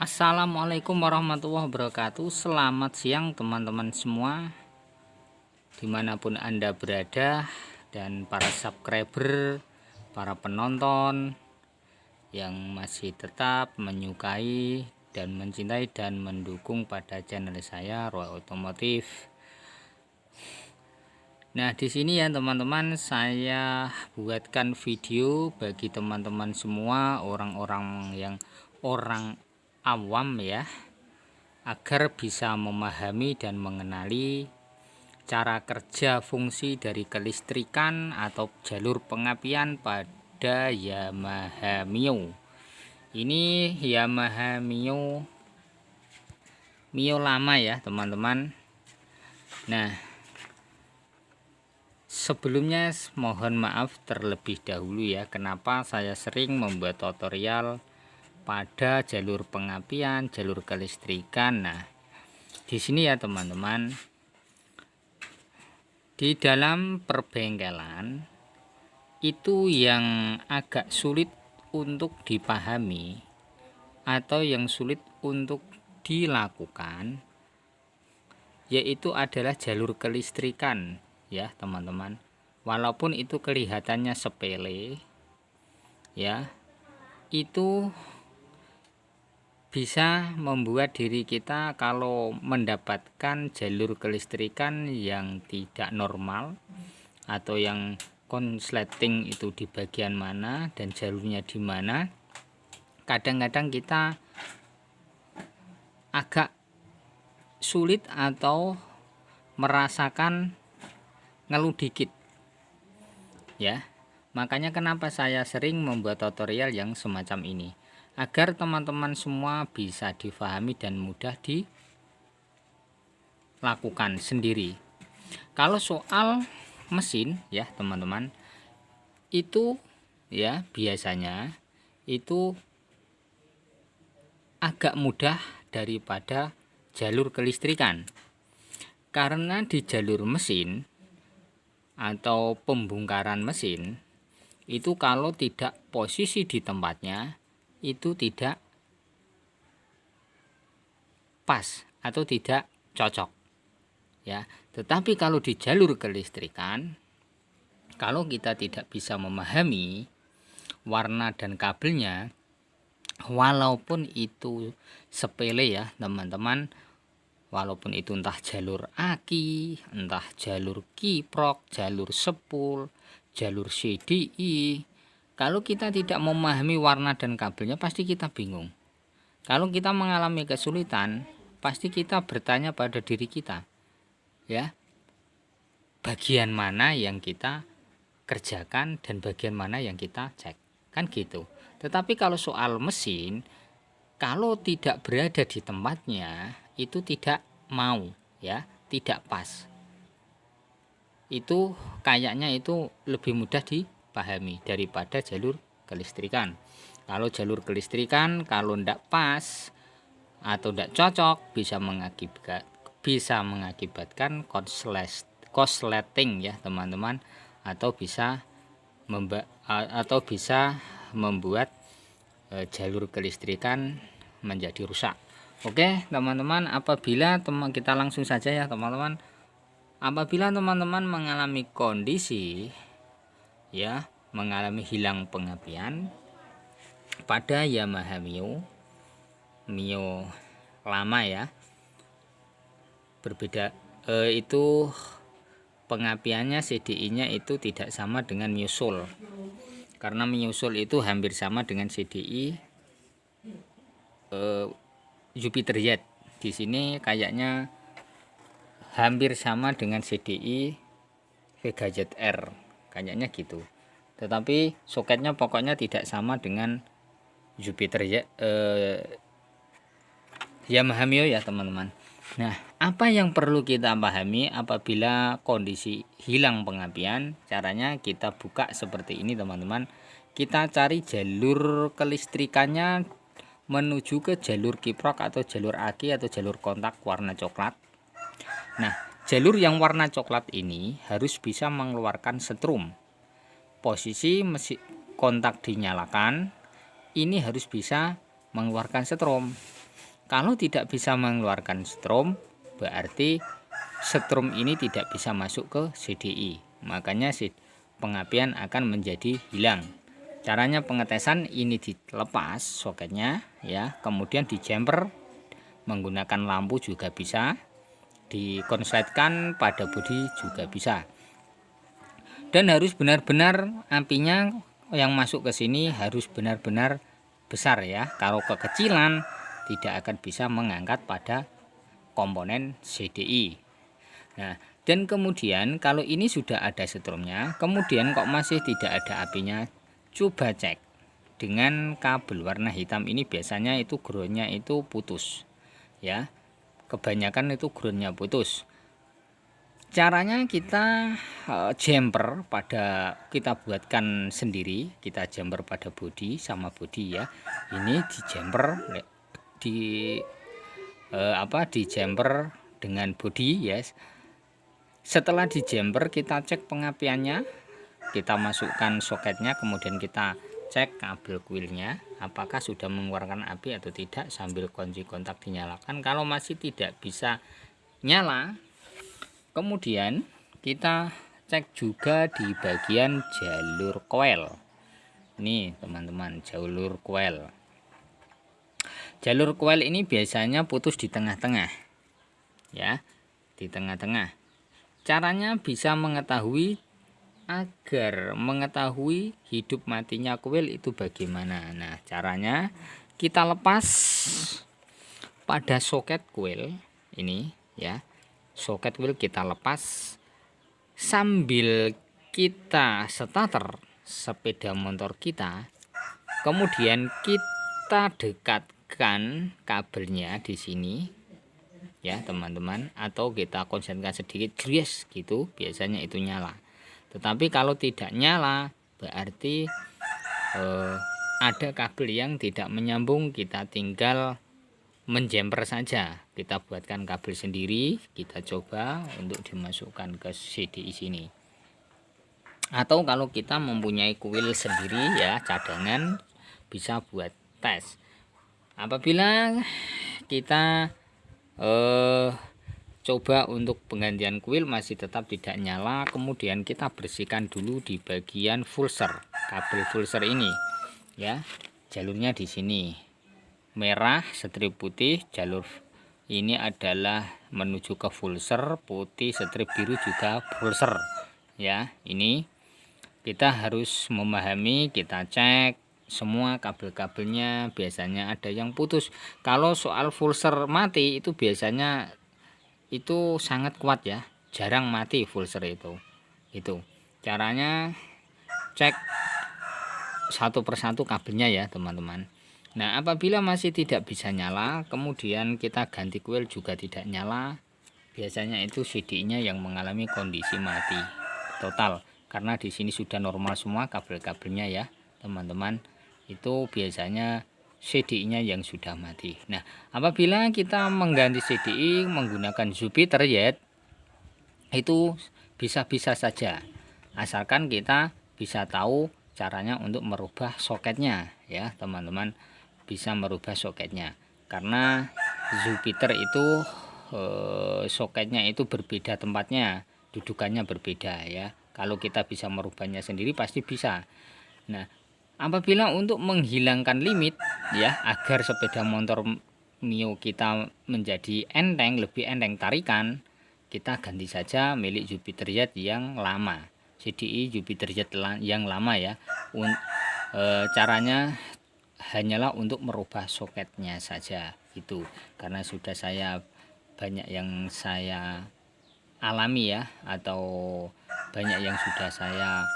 Assalamualaikum warahmatullahi wabarakatuh. Selamat siang teman-teman semua, dimanapun Anda berada, dan para subscriber, para penonton yang masih tetap menyukai dan mencintai dan mendukung pada channel saya, Roy Otomotif. Nah, di sini ya teman-teman, saya buatkan video bagi teman-teman semua, orang-orang yang orang awam ya, agar bisa memahami dan mengenali cara kerja fungsi dari kelistrikan atau jalur pengapian pada Yamaha Mio. Ini Yamaha Mio lama ya teman-teman. Nah, sebelumnya mohon maaf terlebih dahulu ya, kenapa saya sering membuat tutorial pada jalur pengapian, jalur kelistrikan. Nah, di sini ya teman-teman, di dalam perbengkelan itu yang agak sulit untuk dipahami atau yang sulit untuk dilakukan yaitu adalah jalur kelistrikan ya teman-teman. Walaupun itu kelihatannya sepele ya, itu bisa membuat diri kita kalau mendapatkan jalur kelistrikan yang tidak normal atau yang konsleting itu di bagian mana dan jalurnya di mana, kadang-kadang kita agak sulit atau merasakan ngeluh dikit ya. Makanya kenapa saya sering membuat tutorial yang semacam ini, agar teman-teman semua bisa difahami dan mudah dilakukan sendiri. Kalau soal mesin ya teman-teman, itu ya biasanya itu agak mudah daripada jalur kelistrikan, karena di jalur mesin atau pembongkaran mesin itu kalau tidak posisi di tempatnya itu tidak pas atau tidak cocok ya. Tetapi kalau di jalur kelistrikan, kalau kita tidak bisa memahami warna dan kabelnya, walaupun itu sepele ya teman-teman, walaupun itu entah jalur aki, entah jalur kiprok, jalur sepul, jalur CDI, kalau kita tidak memahami warna dan kabelnya pasti kita bingung. Kalau kita mengalami kesulitan, pasti kita bertanya pada diri kita ya, bagian mana yang kita kerjakan dan bagian mana yang kita cek, kan gitu. Tetapi kalau soal mesin, kalau tidak berada di tempatnya itu tidak mau ya, tidak pas. Itu kayaknya itu lebih mudah dipahami daripada jalur kelistrikan. Kalau jalur kelistrikan kalau tidak pas atau tidak cocok bisa mengakibatkan korsleting ya teman-teman, atau bisa membuat jalur kelistrikan menjadi rusak. Oke teman-teman, apabila kita langsung saja ya teman-teman, apabila teman-teman mengalami kondisi ya, mengalami hilang pengapian pada Yamaha Mio lama ya, berbeda itu pengapiannya CDI nya itu tidak sama dengan Mio Soul, karena Mio Soul itu hampir sama dengan CDI Jupiter Jet. Di sini kayaknya hampir sama dengan CDI Vega Jet R, kayaknya gitu. Tetapi soketnya pokoknya tidak sama dengan Jupiter Jet Yamaha Mio ya teman-teman. Nah, apa yang perlu kita pahami apabila kondisi hilang pengapian? Caranya kita buka seperti ini teman-teman. Kita cari jalur kelistrikannya menuju ke jalur kiprok atau jalur aki atau jalur kontak warna coklat. Nah, jalur yang warna coklat ini harus bisa mengeluarkan setrum. Posisi kontak dinyalakan, ini harus bisa mengeluarkan setrum. Kalau tidak bisa mengeluarkan strom, berarti strom ini tidak bisa masuk ke CDI. Makanya pengapian akan menjadi hilang. Caranya pengetesan ini dilepas soketnya ya, kemudian dijemper menggunakan lampu juga bisa, dikonsletkan pada bodi juga bisa. Dan harus benar-benar apinya yang masuk ke sini harus benar-benar besar ya. Kalau kekecilan tidak akan bisa mengangkat pada komponen CDI. Nah, dan kemudian kalau ini sudah ada stromnya, kemudian kok masih tidak ada apinya, coba cek dengan kabel warna hitam ini. Biasanya itu groundnya itu putus ya, kebanyakan itu groundnya putus. Caranya kita jumper pada, kita buatkan sendiri, kita jumper pada bodi sama bodi ya. Ini di jumper di jumper dengan bodi ya. Setelah di jumper kita cek pengapiannya, kita masukkan soketnya, kemudian kita cek kabel kuilnya apakah sudah mengeluarkan api atau tidak sambil kunci kontak dinyalakan. Kalau masih tidak bisa nyala, kemudian kita cek juga di bagian jalur coil. Nih teman-teman, jalur coil. Jalur coil ini biasanya putus di tengah-tengah. Ya, di tengah-tengah. Caranya bisa mengetahui, agar mengetahui hidup matinya coil itu bagaimana. Nah, caranya kita lepas pada soket coil ini ya. Soket coil kita lepas sambil kita starter sepeda motor kita, kemudian kita dekatkan kabelnya di sini ya teman-teman, atau kita konsentrasikan sedikit gries gitu, biasanya itu nyala. Tetapi kalau tidak nyala berarti ada kabel yang tidak menyambung, kita tinggal menjemper saja. Kita buatkan kabel sendiri, kita coba untuk dimasukkan ke CDI sini. Atau kalau kita mempunyai kuil sendiri ya cadangan, bisa buat tes. Apabila kita coba untuk penggantian kuil masih tetap tidak nyala, kemudian kita bersihkan dulu di bagian pulser, kabel pulser ini ya. Jalurnya di sini merah, strip putih, jalur ini adalah menuju ke pulser, putih strip biru juga pulser ya. Ini kita harus memahami, kita cek semua kabel-kabelnya, biasanya ada yang putus. Kalau soal pulser mati itu biasanya itu sangat kuat ya, jarang mati pulser itu. Caranya cek satu persatu kabelnya ya teman-teman. Nah, apabila masih tidak bisa nyala, kemudian kita ganti kuil juga tidak nyala, biasanya itu CDI-nya yang mengalami kondisi mati total. Karena di sini sudah normal semua kabel-kabelnya ya teman-teman. Itu biasanya CDI-nya yang sudah mati. Nah, apabila kita mengganti CDI menggunakan Jupiter Jet, itu bisa-bisa saja, asalkan kita bisa tahu caranya untuk merubah soketnya ya teman-teman, bisa merubah soketnya. Karena Jupiter itu soketnya itu berbeda tempatnya, dudukannya berbeda ya. Kalau kita bisa merubahnya sendiri pasti bisa. Nah, apabila untuk menghilangkan limit ya, agar sepeda motor Mio kita menjadi enteng, lebih enteng tarikan, kita ganti saja milik Jupiter Jet yang lama, CDI Jupiter Jet yang lama ya. Caranya hanyalah untuk merubah soketnya saja itu, karena sudah banyak yang saya alami ya, atau banyak yang sudah saya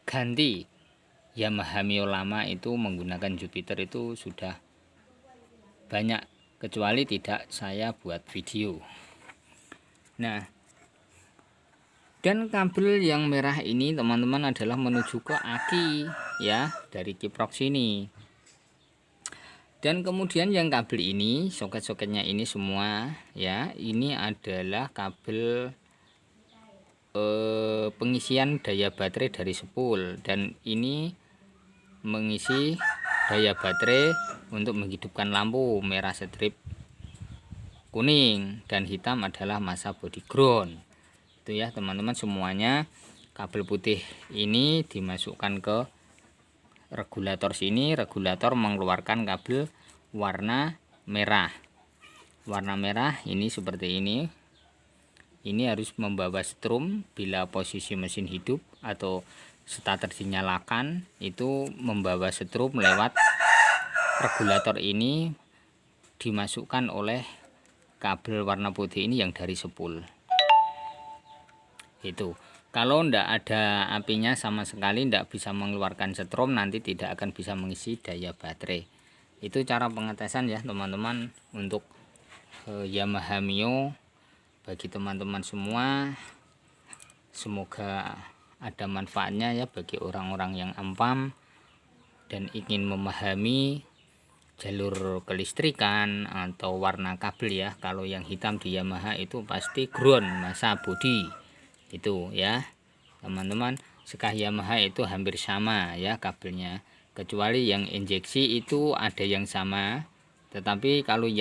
ganti Yamaha Mio lama itu menggunakan Jupiter itu sudah banyak, kecuali tidak saya buat video. Nah, dan kabel yang merah ini teman-teman adalah menuju ke aki ya, dari kiprok sini. Dan kemudian yang kabel ini, soket-soketnya ini semua ya, ini adalah kabel pengisian daya baterai dari spool, dan ini mengisi daya baterai untuk menghidupkan lampu, merah strip kuning, dan hitam adalah massa body ground. Itu ya teman-teman semuanya. Kabel putih ini dimasukkan ke regulator sini, regulator mengeluarkan kabel warna merah. Warna merah ini seperti ini. Ini harus membawa strum bila posisi mesin hidup atau starter dinyalakan, itu membawa strum lewat regulator ini, dimasukkan oleh kabel warna putih ini yang dari spool. Itu kalau ndak ada apinya sama sekali, ndak bisa mengeluarkan strum, nanti tidak akan bisa mengisi daya baterai. Itu cara pengetesan ya teman-teman untuk Yamaha Mio. Bagi teman-teman semua, semoga ada manfaatnya ya bagi orang-orang yang ampam dan ingin memahami jalur kelistrikan atau warna kabel ya. Kalau yang hitam di Yamaha itu pasti ground, massa body itu ya teman-teman. Sekah Yamaha itu hampir sama ya kabelnya, kecuali yang injeksi itu ada yang sama, tetapi kalau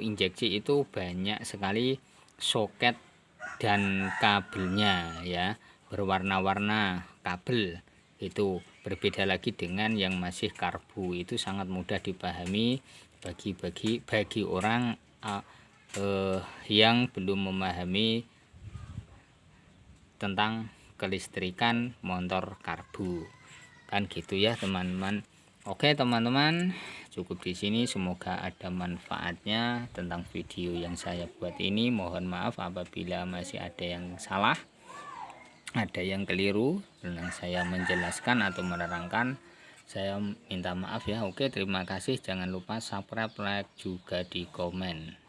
injeksi itu banyak sekali soket dan kabelnya ya, berwarna-warna kabel. Itu berbeda lagi dengan yang masih karbu, itu sangat mudah dipahami bagi orang yang belum memahami tentang kelistrikan motor karbu, kan gitu ya teman-teman. Oke teman-teman, cukup di sini. Semoga ada manfaatnya tentang video yang saya buat ini. Mohon maaf apabila masih ada yang salah, ada yang keliru dalam saya menjelaskan atau menerangkan. Saya minta maaf ya. Oke, terima kasih. Jangan lupa subscribe, like, juga di komen.